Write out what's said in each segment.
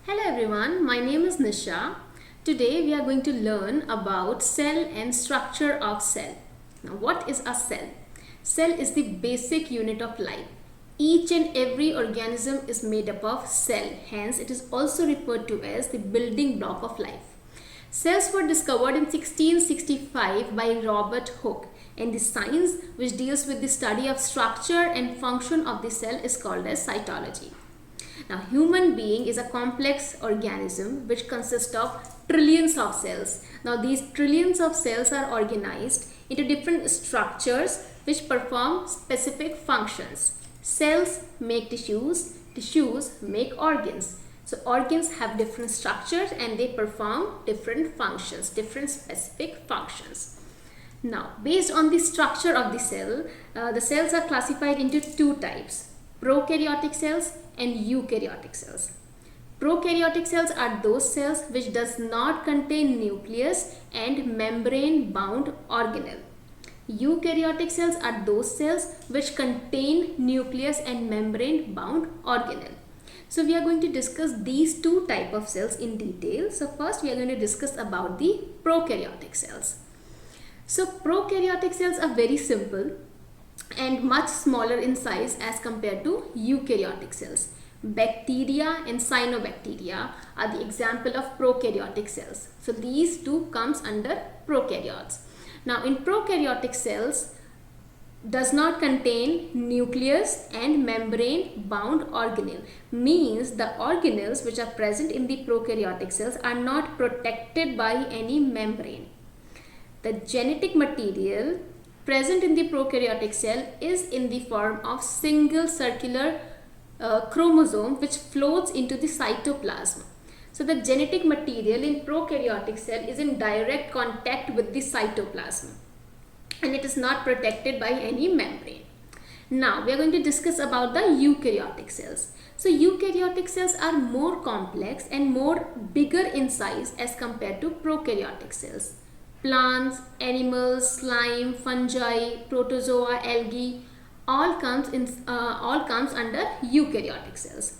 Hello everyone, my name is Nisha. Today we are going to learn about cell and structure of cell. Now what is a cell? Cell is the basic unit of life. Each and every organism is made up of cell, hence it is also referred to as the building block of life. Cells were discovered in 1665 by Robert Hooke, and the science which deals with the study of structure and function of the cell is called as cytology. Now, human being is a complex organism which consists of trillions of cells. Now, these trillions of cells are organized into different structures which perform specific functions. Cells make tissues, tissues make organs. So, organs have different structures and they perform different functions, different specific functions. Now, based on the structure of the cells are classified into two types: prokaryotic cells and eukaryotic cells. Prokaryotic cells are those cells which does not contain nucleus and membrane bound organelle. Eukaryotic cells are those cells which contain nucleus and membrane bound organelle. So we are going to discuss these two types of cells in detail. So first we are going to discuss about the prokaryotic cells. So prokaryotic cells are very simple and much smaller in size as compared to eukaryotic cells. Bacteria and cyanobacteria are the example of prokaryotic cells. So these two comes under prokaryotes. Now in prokaryotic cells does not contain nucleus and membrane bound organelle, means the organelles which are present in the prokaryotic cells are not protected by any membrane. The genetic material present in the prokaryotic cell is in the form of single circular chromosome which floats into the cytoplasm. So the genetic material in prokaryotic cell is in direct contact with the cytoplasm and it is not protected by any membrane. Now we are going to discuss about the eukaryotic cells. So eukaryotic cells are more complex and more bigger in size as compared to prokaryotic cells. Plants, animals, slime, fungi, protozoa, algae, all comes under eukaryotic cells.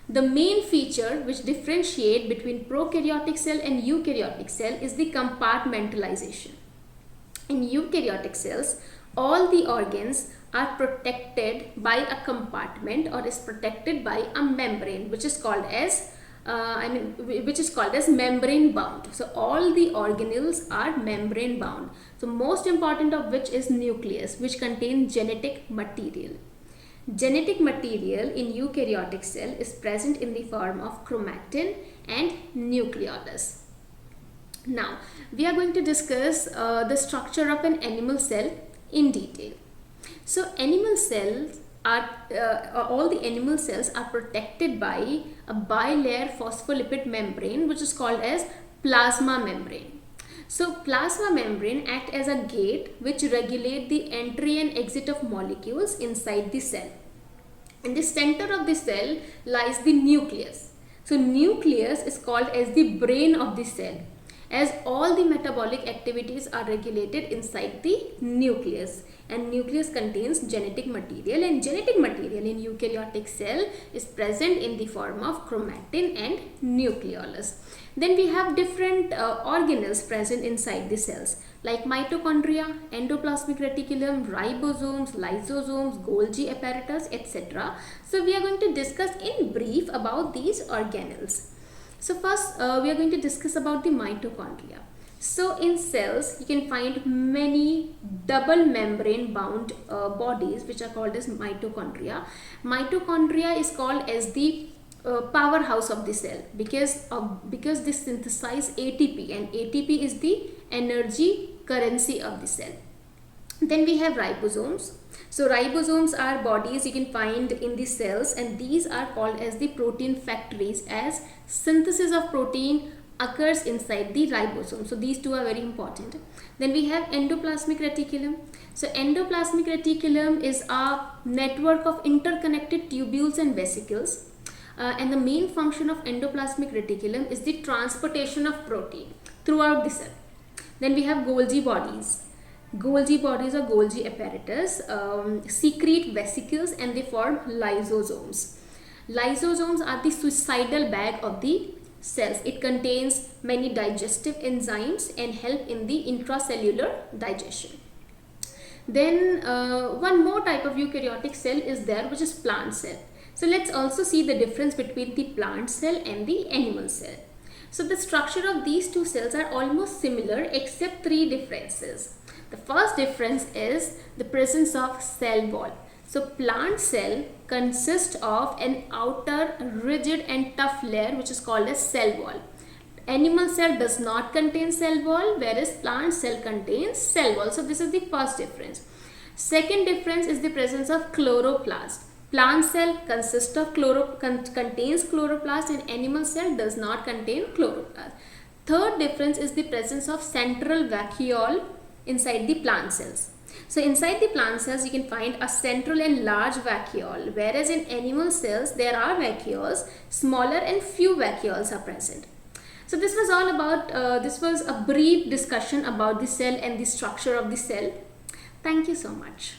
The main feature which differentiate between prokaryotic cell and eukaryotic cell is the compartmentalization. In eukaryotic cells, all the organs are protected by a compartment or is protected by a membrane which is called as membrane bound. So all the organelles are membrane bound. So most important of which is nucleus, which contains genetic material. Genetic material in eukaryotic cell is present in the form of chromatin and nucleolus. Now we are going to discuss the structure of an animal cell in detail. So animal cells are all the animal cells are protected by a bilayer phospholipid membrane which is called as plasma membrane. So plasma membrane act as a gate which regulate the entry and exit of molecules inside the cell. In the center of the cell lies the nucleus. So nucleus is called as the brain of the cell, as all the metabolic activities are regulated inside the nucleus, and nucleus contains genetic material, and genetic material in eukaryotic cell is present in the form of chromatin and nucleolus. Then we have different organelles present inside the cells like mitochondria, endoplasmic reticulum, ribosomes, lysosomes, Golgi apparatus, etc. So we are going to discuss in brief about these organelles. So first we are going to discuss about the mitochondria. So in cells you can find many double membrane bound bodies which are called as mitochondria. Mitochondria is called as the powerhouse of the cell because they synthesize ATP, and ATP is the energy currency of the cell. Then we have ribosomes. So ribosomes are bodies you can find in the cells, and these are called as the protein factories, as synthesis of protein occurs inside the ribosome. So these two are very important. Then we have endoplasmic reticulum. So endoplasmic reticulum is a network of interconnected tubules and vesicles, and the main function of endoplasmic reticulum is the transportation of protein throughout the cell. Then we have Golgi bodies. Golgi bodies or Golgi apparatus secrete vesicles and they form lysosomes. Lysosomes are the suicidal bag of the cells. It contains many digestive enzymes and help in the intracellular digestion. Then one more type of eukaryotic cell is there, which is plant cell. So let's also see the difference between the plant cell and the animal cell. So the structure of these two cells are almost similar except three differences. The first difference is the presence of cell wall. So plant cell consists of an outer rigid and tough layer which is called as cell wall. Animal cell does not contain cell wall, whereas plant cell contains cell wall. So this is the first difference. Second difference is the presence of chloroplast. Plant cell consists of contains chloroplast, and animal cell does not contain chloroplast. Third difference is the presence of central vacuole inside the plant cells. So inside the plant cells you can find a central and large vacuole, whereas in animal cells there are vacuoles, smaller and few vacuoles are present. So this was all about, this was a brief discussion about the cell and the structure of the cell. Thank you so much.